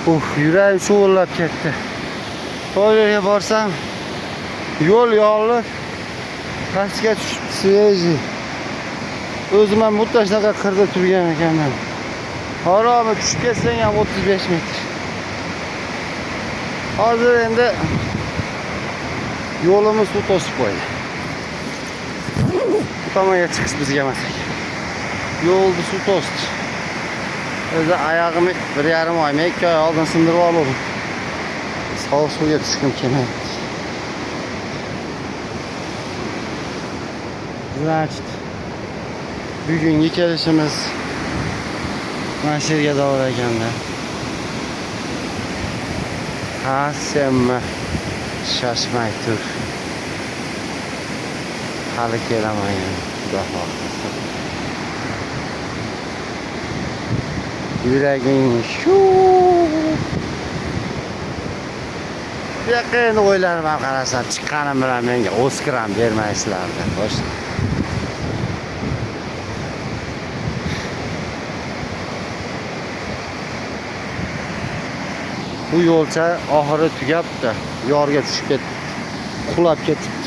Yuragim shuvullab ketdi. To'ylarga borsam yo'l yog'ilib, pastga tushib svejiy. O'zim ham mudda shunaqa qirda turgan ekanman. Haromi tushib ketsang ham 35 metr. Hozir endi yo'limiz suv to'sib qo'ydi. Bu tomonga chiqish bizga emas ekan. Yo'lni suv to'sdi. O'zi oyog'imni 1,5 oymi 2 oy oldin sindirib oldim. Sovuq suvga tushkim kelmayapti. Значит, bugungi kelishimiz mana shu yerga davr ekanda. Ha, senmi? Shoshmay tur. Hali kelaman yana. Xudo xohlasa. Yuraging shu. Yaqin o'ylarim qarasam chiqqanim bilan menga Oskar ham bermaysizlar deb. Xo'sh. Bu yo'lcha oxiri tugabdi. Yorga tushib ketdi. Qulab ketdi.